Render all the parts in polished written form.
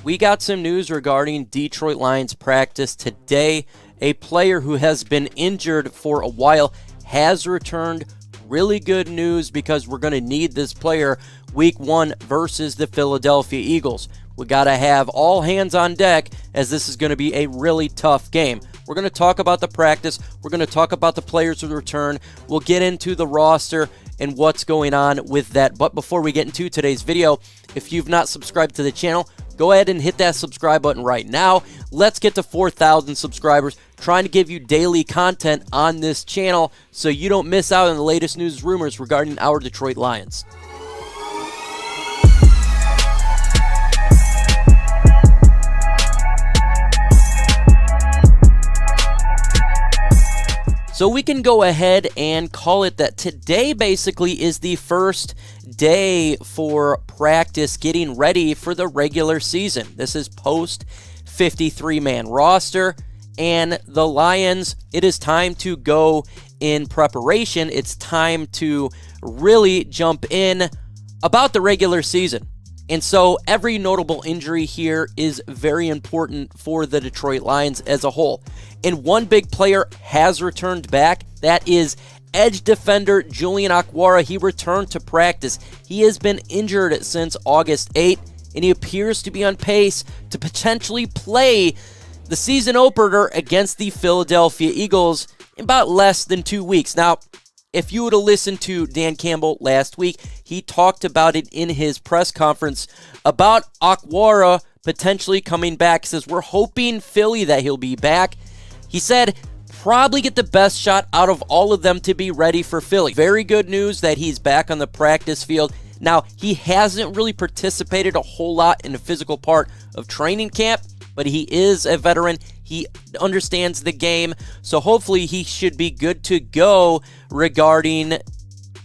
we got some news regarding Detroit Lions practice today. A player who has been injured for a while has returned. Really good news because we're going to need this player week 1 versus the Philadelphia Eagles. We got to have all hands on deck as this is going to be a really tough game. We're going to talk about the practice. We're going to talk about the players who return. We'll get into the roster and what's going on with that. But before we get into today's video, if you've not subscribed to the channel, go ahead and hit that subscribe button right now. Let's get to 4,000 subscribers. Trying to give you daily content on this channel so you don't miss out on the latest news rumors regarding our Detroit Lions. So we can go ahead and call it that today basically is the first day for practice getting ready for the regular season. This is post 53-man roster, and the Lions, it is time to go in preparation. It's time to really jump in about the regular season. And so every notable injury here is very important for the Detroit Lions as a whole. And one big player has returned back. That is edge defender Julian Okwara. He returned to practice. He has been injured since August 8th, and he appears to be on pace to potentially play the season opener against the Philadelphia Eagles in about less than 2 weeks. Now, if you would have listened to Dan Campbell last week, he talked about it in his press conference about Okwara potentially coming back. He says, we're hoping Philly that he'll be back. He said, probably get the best shot out of all of them to be ready for Philly. Very good news that he's back on the practice field. Now, he hasn't really participated a whole lot in the physical part of training camp, but he is a veteran. He understands the game, so hopefully he should be good to go regarding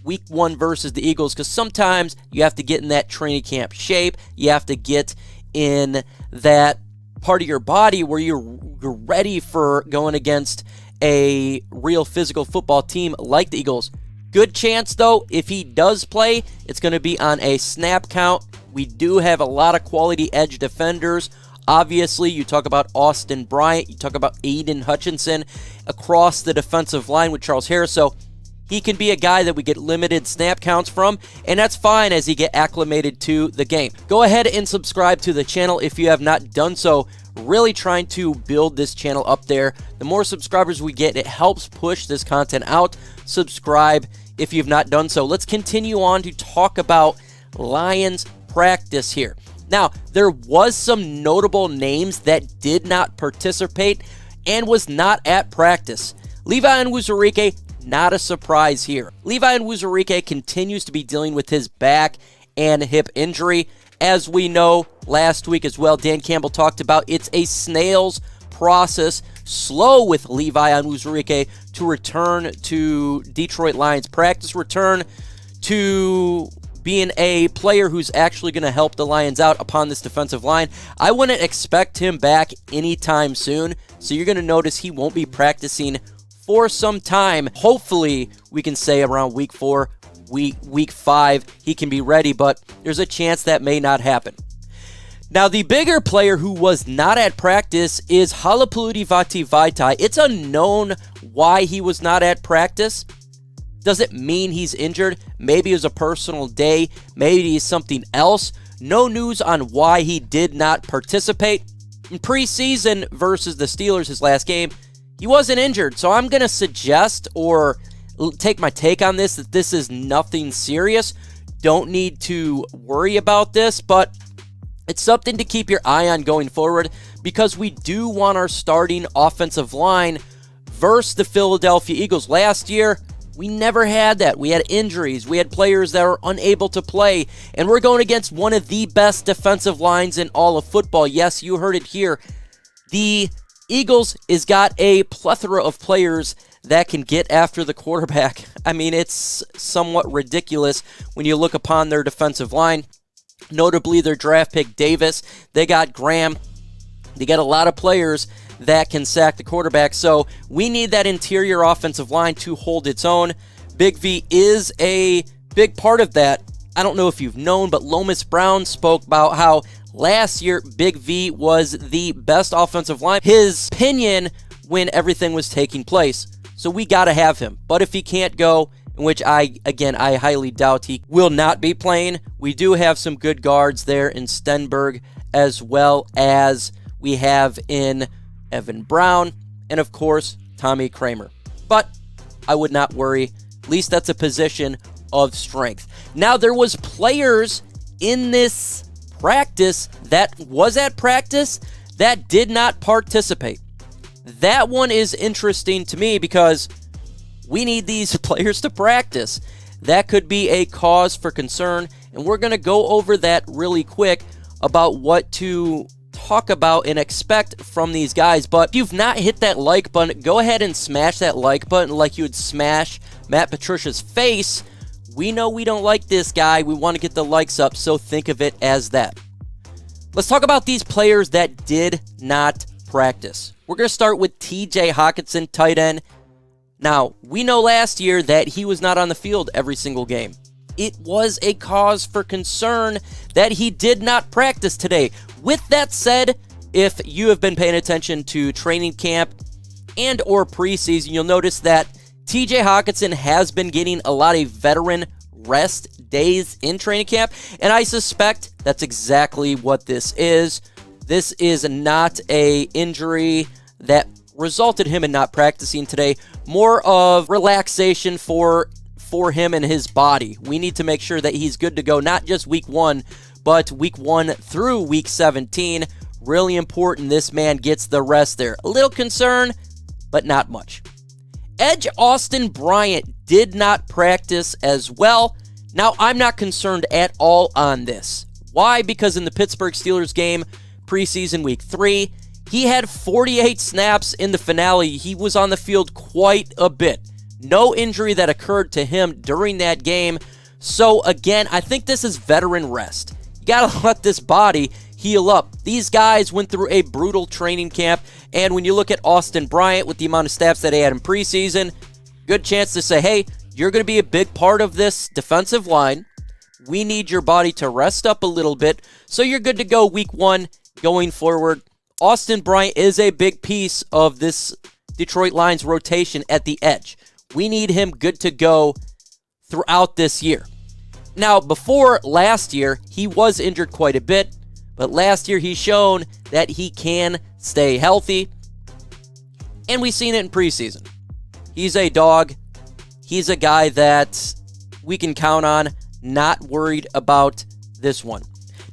week 1 versus the Eagles, because sometimes you have to get in that training camp shape. You have to get in that part of your body where you're ready for going against a real physical football team like the Eagles. Good chance, though, if he does play, it's going to be on a snap count. We do have a lot of quality edge defenders. Obviously, you talk about Austin Bryant, you talk about Aiden Hutchinson across the defensive line with Charles Harris, so he can be a guy that we get limited snap counts from, and that's fine as he get acclimated to the game. Go ahead and subscribe to the channel if you have not done so. Really trying to build this channel up there. The more subscribers we get, it helps push this content out. Subscribe if you've not done so. Let's continue on to talk about Lions practice here. Now, there was some notable names that did not participate and was not at practice. Levi Onwuzurike, not a surprise here. Levi Onwuzurike continues to be dealing with his back and hip injury. As we know, last week as well, Dan Campbell talked about it's a snail's process, slow with Levi Onwuzurike to return to Detroit Lions practice, return to being a player who's actually going to help the Lions out upon this defensive line. I wouldn't expect him back anytime soon, so you're going to notice he won't be practicing for some time. Hopefully, we can say around week 4, week 5, he can be ready, but there's a chance that may not happen. Now, the bigger player who was not at practice is Halapoulivaati Vaitai. It's unknown why he was not at practice. Does it mean he's injured? Maybe it was a personal day. Maybe it's something else. No news on why he did not participate. In preseason versus the Steelers, his last game, he wasn't injured. So I'm going to suggest or take my take on this that this is nothing serious. Don't need to worry about this, but it's something to keep your eye on going forward because we do want our starting offensive line versus the Philadelphia Eagles. Last year, we never had that. We had injuries. We had players that were unable to play. And we're going against one of the best defensive lines in all of football. Yes, you heard it here. The Eagles has got a plethora of players that can get after the quarterback. I mean, it's somewhat ridiculous when you look upon their defensive line. Notably, their draft pick, Davis. They got Graham. They got a lot of players that can sack the quarterback. So we need that interior offensive line to hold its own. Big V is a big part of that. I don't know if you've known, but Lomas Brown spoke about how last year, Big V was the best offensive line. His opinion when everything was taking place. So we got to have him. But if he can't go, in which I highly doubt he will not be playing, we do have some good guards there in Stenberg, as well as we have in Evan Brown, and of course, Tommy Kramer. But I would not worry. At least that's a position of strength. Now, there was players in this practice that was at practice that did not participate. That one is interesting to me because we need these players to practice. That could be a cause for concern, and we're going to go over that really quick about what to talk about and expect from these guys. But if you've not hit that like button, go ahead and smash that like button like you would smash Matt Patricia's face. We know we don't like this guy. We want to get the likes up, so think of it as that. Let's talk about these players that did not practice. We're going to start with TJ Hockenson, tight end. Now, we know last year that he was not on the field every single game. It was a cause for concern that he did not practice today. With that said, if you have been paying attention to training camp and or preseason, you'll notice that TJ Hockenson has been getting a lot of veteran rest days in training camp, and I suspect that's exactly what this is. This is not an injury that resulted him in not practicing today. More of relaxation for him and his body. We need to make sure that he's good to go, not just week 1, but week 1 through week 17. Really important this man gets the rest there. A little concern, but not much. Edge Austin Bryant did not practice as well. Now, I'm not concerned at all on this. Why? Because in the Pittsburgh Steelers game, preseason week 3, he had 48 snaps in the finale. He was on the field quite a bit. No injury that occurred to him during that game. So again, I think this is veteran rest. You gotta let this body heal up. These guys went through a brutal training camp, and when you look at Austin Bryant with the amount of snaps that he had in preseason, good chance to say, hey, you're going to be a big part of this defensive line. We need your body to rest up a little bit, so you're good to go week 1 going forward. Austin Bryant is a big piece of this Detroit Lions rotation at the edge. We need him good to go throughout this year. Now, before last year, he was injured quite a bit, but last year he's shown that he can stay healthy, and we've seen it in preseason. He's a dog. He's a guy that we can count on, not worried about this one.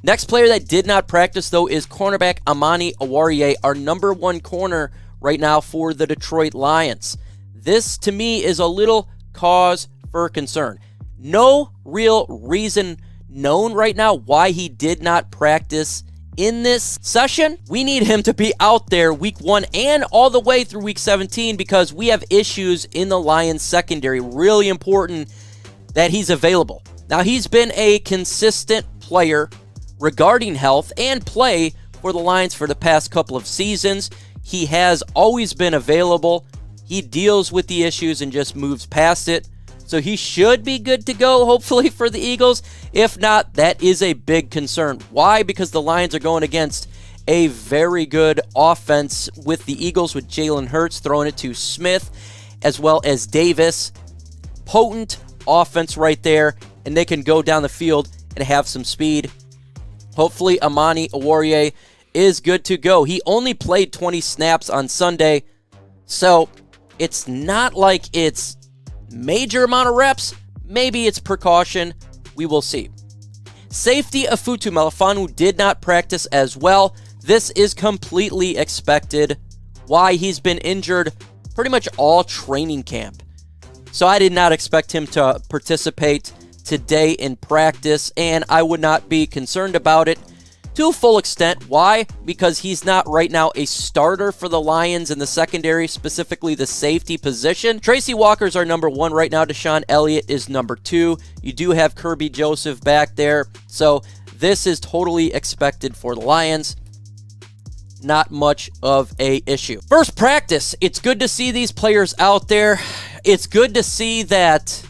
Next player that did not practice, though, is cornerback Amani Oruwariye, our number 1 corner right now for the Detroit Lions. This, to me, is a little cause for concern. No real reason known right now why he did not practice in this session. We need him to be out there week 1 and all the way through week 17 because we have issues in the Lions secondary. Really important that he's available. Now, he's been a consistent player regarding health and play for the Lions for the past couple of seasons. He has always been available. He deals with the issues and just moves past it. So he should be good to go, hopefully, for the Eagles. If not, that is a big concern. Why? Because the Lions are going against a very good offense with the Eagles, with Jalen Hurts throwing it to Smith, as well as Davis. Potent offense right there, and they can go down the field and have some speed. Hopefully, Amani Oruwariye is good to go. He only played 20 snaps on Sunday, so it's not like it's major amount of reps. Maybe it's precaution. We will see. Safety Afutu Melifonwu did not practice as well. This is completely expected. Why? He's been injured pretty much all training camp. So I did not expect him to participate today in practice, and I would not be concerned about it to a full extent. Why? Because he's not right now a starter for the Lions in the secondary, specifically the safety position. Tracy Walker's our number 1 right now. Deshaun Elliott is number 2. You do have Kirby Joseph back there. So this is totally expected for the Lions. Not much of a issue. First practice. It's good to see these players out there. It's good to see that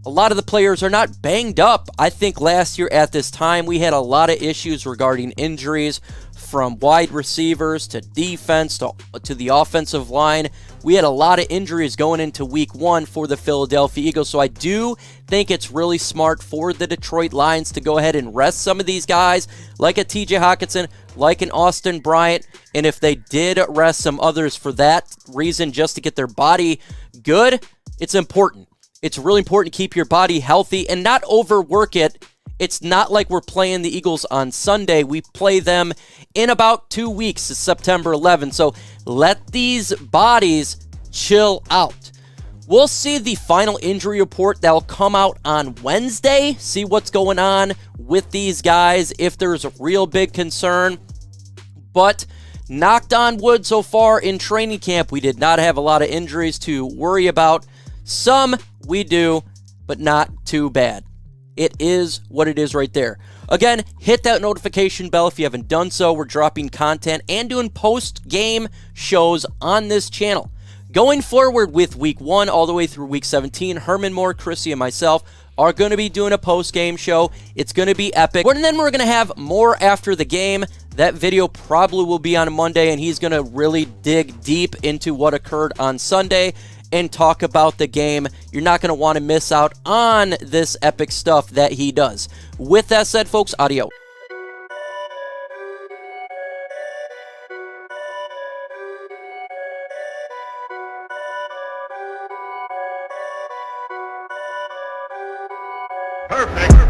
a a lot of the players are not banged up. I think last year at this time, we had a lot of issues regarding injuries, from wide receivers to defense to the offensive line. We had a lot of injuries going into week 1 for the Philadelphia Eagles, so I do think it's really smart for the Detroit Lions to go ahead and rest some of these guys, like a TJ Hockenson, like an Austin Bryant, and if they did rest some others for that reason, just to get their body good, it's important. It's really important to keep your body healthy and not overwork it. It's not like we're playing the Eagles on Sunday. We play them in about 2 weeks, September 11th. So let these bodies chill out. We'll see the final injury report that will come out on Wednesday. See what's going on with these guys, if there's a real big concern. But knocked on wood so far in training camp, we did not have a lot of injuries to worry about. Some we do, but not too bad. It is what it is right there. Again, hit that notification bell if you haven't done so. We're dropping content and doing post-game shows on this channel. Going forward with week 1 all the way through week 17, Herman Moore, Chrissy, and myself are going to be doing a post-game show. It's going to be epic. And then we're going to have more after the game. That video probably will be on Monday, and he's going to really dig deep into what occurred on Sunday and talk about the game. You're not going to want to miss out on this epic stuff that he does. With that said, folks, adios. Perfect.